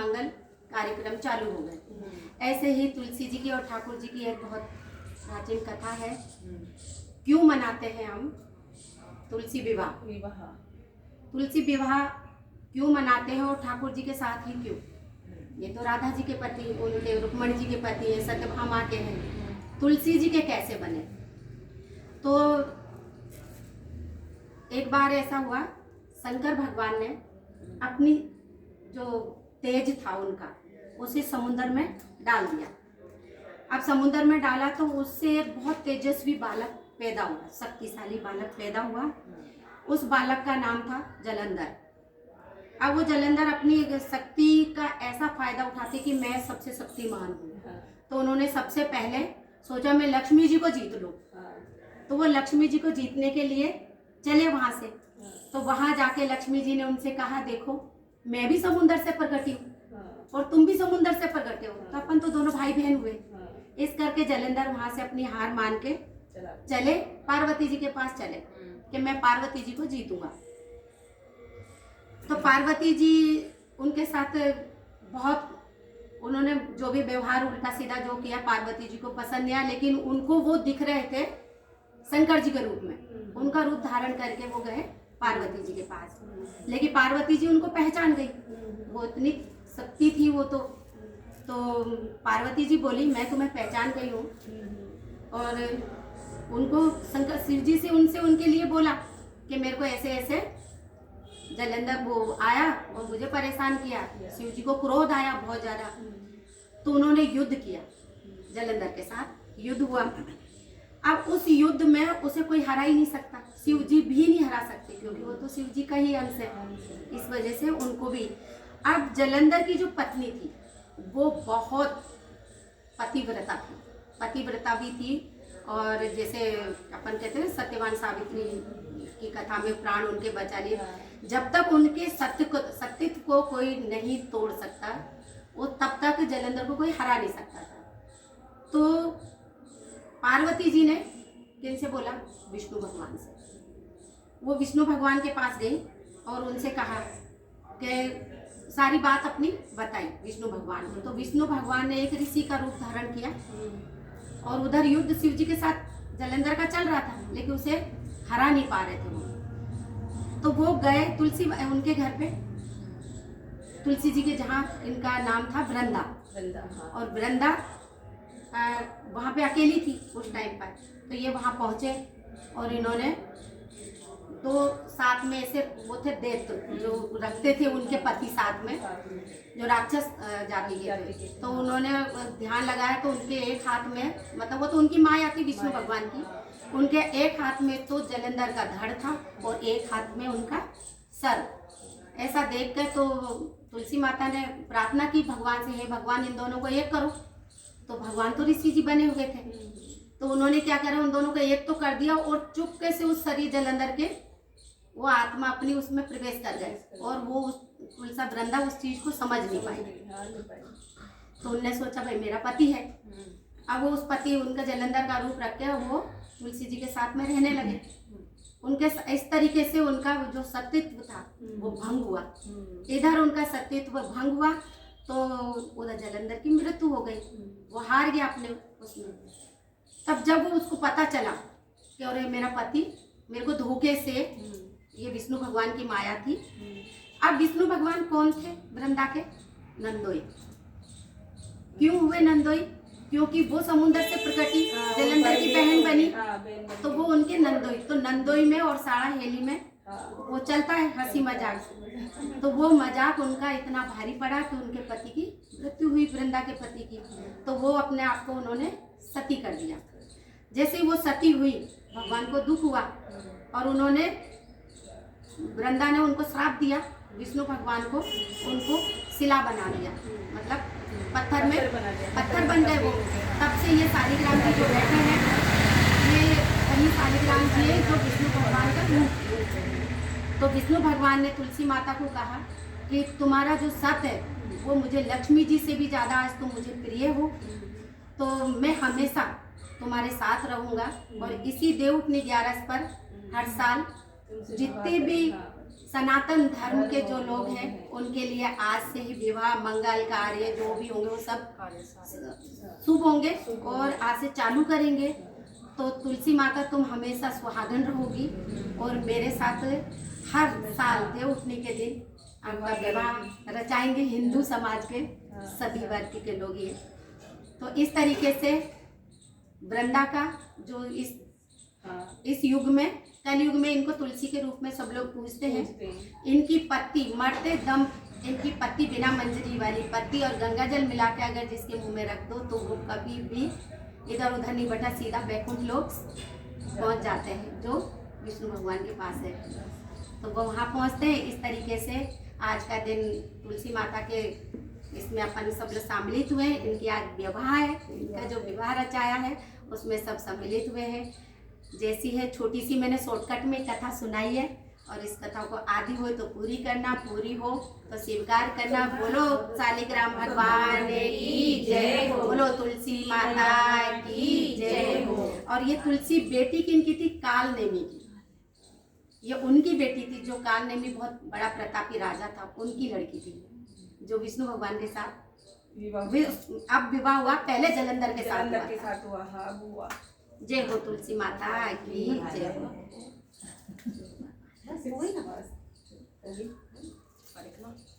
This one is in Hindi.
मंगल कार्यक्रम चालू हो गए। ऐसे ही तुलसी जी की और ठाकुर जी की एक बहुत प्राचीन कथा है। क्यों मनाते हैं हम तुलसी विवाह? तुलसी विवाह क्यों मनाते हैं और ठाकुर जी के साथ ही क्यों? ये तो राधा जी के पति, उनके रुक्मणी जी के पति है, सत्यभामा के हैं। तुलसी जी के कैसे बने? तो एक बार ऐसा हुआ, शंकर भगवान ने अपनी जो तेज था उनका, उसे समुद्र में डाल दिया। अब समुद्र में डाला तो उससे एक बहुत तेजस्वी बालक पैदा हुआ, शक्तिशाली बालक पैदा हुआ। उस बालक का नाम था जलंधर। अब वो जलंधर अपनी शक्ति का ऐसा फायदा उठाते कि मैं सबसे शक्तिमान हूँ। तो उन्होंने सबसे पहले सोचा मैं लक्ष्मी जी को जीत लूँ। तो वो लक्ष्मी जी को जीतने के लिए चले वहां से। तो वहां जाके लक्ष्मी जी ने उनसे कहा, देखो मैं भी समुद्र से प्रकटी हूँ और तुम भी समुद्र से प्रकटे हो, तो अपन तो दोनों भाई बहन हुए। इस करके जलंधर वहां से अपनी हार मान के चले पार्वती जी के पास चले कि मैं पार्वती जी को जीतूंगा। तो पार्वती जी उनके साथ बहुत, उन्होंने जो भी व्यवहार उल्टा सीधा जो किया पार्वती जी को पसंद नहीं आया, लेकिन उनको वो दिख रहे थे शंकर जी के रूप में। उनका रूप धारण करके वो गए पार्वती जी के पास, लेकिन पार्वती जी उनको पहचान गई, वो इतनी शक्ति थी वो तो पार्वती जी बोली मैं तुम्हें पहचान गई हूँ। और उनको शंकर शिव जी से उनसे उनके लिए बोला कि मेरे को ऐसे ऐसे जलंधर वो आया और मुझे परेशान किया। शिव जी को क्रोध आया बहुत ज्यादा, तो उन्होंने युद्ध किया जलंधर के साथ। युद्ध हुआ। अब उस युद्ध में उसे कोई हरा ही नहीं सकता, शिव जी भी नहीं हरा सकते क्योंकि वो तो शिव जी का ही अंश है। इस वजह से उनको भी। अब जलंधर की जो पत्नी थी वो बहुत पतिव्रता भी थी। और जैसे अपन कहते हैं सत्यवान सावित्री की कथा में प्राण उनके बचा लिए। जब तक उनके सत्यत्व को कोई नहीं तोड़ सकता, वो तब तक जलंधर को कोई हरा नहीं सकता था। तो पार्वती जी ने किनसे बोला? विष्णु भगवान से। वो विष्णु भगवान के पास गई और उनसे कहा कि सारी बात अपनी बताई विष्णु भगवान को। तो विष्णु भगवान ने एक ऋषि का रूप धारण किया और उधर युद्ध शिव जी के साथ जलंधर का चल रहा था, लेकिन उसे हरा नहीं पा रहे थे वो। तो वो गए तुलसी उनके घर पे, तुलसी जी के जहाँ इनका नाम था वृंदा। और वृंदा वहाँ पे अकेली थी उस टाइम पर। तो ये वहाँ पहुँचे और इन्होंने तो साथ में ऐसे वो थे दैत्य जो रखते थे उनके पति साथ में, जो राक्षस जाति के थे। तो उन्होंने ध्यान लगाया तो उनके एक हाथ में, मतलब वो तो उनकी माया थी विष्णु भगवान की, उनके एक हाथ में तो जलंधर का धड़ था और एक हाथ में उनका सर। ऐसा देख कर तो तुलसी माता ने प्रार्थना की भगवान से, हे भगवान इन दोनों को एक करो। तो भगवान तो ऋषि जी बने हुए थे, तो उन्होंने क्या करा, उन दोनों को एक तो कर दिया और चुपके से उस शरीर जलंधर के वो आत्मा अपनी उसमें प्रवेश कर गए और वो तुलसा वृंदा उस चीज को समझ नहीं पाई। तो उनने सोचा भाई मेरा पति है। अब वो उस पति उनका जलंधर का रूप रख के वो तुलसी जी के साथ में रहने लगे। उनके इस तरीके से उनका जो सत्यत्व था वो भंग हुआ। इधर उनका सत्यत्व भंग हुआ तो उधर जलंधर की मृत्यु हो गई, वो हार गया अपने उसमें। तब जब वो उसको पता चला कि अरे मेरा पति मेरे को धोखे से, ये विष्णु भगवान की माया थी। अब विष्णु भगवान कौन थे वृंदा के? नंदोई। क्यों हुए नंदोई? क्योंकि वो समुद्र से प्रकटी जलंधर की बहन बनी, तो वो उनके नंदोई। तो नंदोई में और साड़ा हेली में वो चलता है हंसी मजाक। तो वो मजाक उनका इतना भारी पड़ा कि उनके पति की मृत्यु हुई, वृंदा के पति की। तो वो अपने आप को उन्होंने सती कर दिया। जैसे ही वो सती हुई भगवान को दुख हुआ और उन्होंने, वृंदा ने उनको श्राप दिया विष्णु भगवान को, उनको शिला बना दिया, मतलब पत्थर बन गए वो। तब से ये शालिग्राम जी जो बैठे हैं, ये वही शालिग्राम जी है जो विष्णु भगवान का रूप। तो विष्णु भगवान ने तुलसी माता को कहा कि तुम्हारा जो सत है वो मुझे लक्ष्मी जी से भी ज़्यादा आज तुम मुझे प्रिय हो, तो मैं हमेशा तुम्हारे साथ रहूँगा। और इसी देवउठनी 11 पर हर साल जितने भी सनातन धर्म के जो लोग हैं उनके लिए आज से ही विवाह मंगल कार्य जो भी होंगे वो सब शुभ होंगे और आज से चालू करेंगे। तो तुलसी माता तुम हमेशा सुहागन रहोगी और मेरे साथ हर साल देव उठने के दिन आपका विवाह रचाएंगे। हिंदू समाज के सभी वर्ग के लोग ये तो इस तरीके से वृंदा का जो इस युग में कल युग में इनको तुलसी के रूप में सब लोग पूजते हैं। इनकी पत्ती मरते दम इनकी पत्ती बिना मंजरी वाली पत्ती और गंगा जल मिला के अगर जिसके मुंह में रख दो तो वो कभी भी इधर उधर नहीं बढ़ा, सीधा बैकुंठ लोग पहुंच जाते हैं जो विष्णु भगवान के पास है। तो वो वहाँ पहुँचते हैं। इस तरीके से आज का दिन तुलसी माता के इसमें अपन सब लोग सम्मिलित हुए हैं। इनकी आज विवाह है, इनका जो विवाह रचाया है उसमें सब सम्मिलित हुए हैं। जैसी है छोटी सी मैंने शॉर्टकट में कथा सुनाई है और इस कथा को आदि हो तो पूरी करना, पूरी हो तो स्वीकार करना। बोलो शालिग्राम भगवान की जय हो, बोलो तुलसी माता की जय हो। और ये तुलसी बेटी किनकी थी? काल नेमी की। ये उनकी बेटी थी जो काल नेमी बहुत बड़ा प्रतापी राजा था, उनकी लड़की थी जो विष्णु भगवान के साथ अब विवाह हुआ। पहले जलंधर के साथ हुआ। जय हो तुलसी माता की जय हो।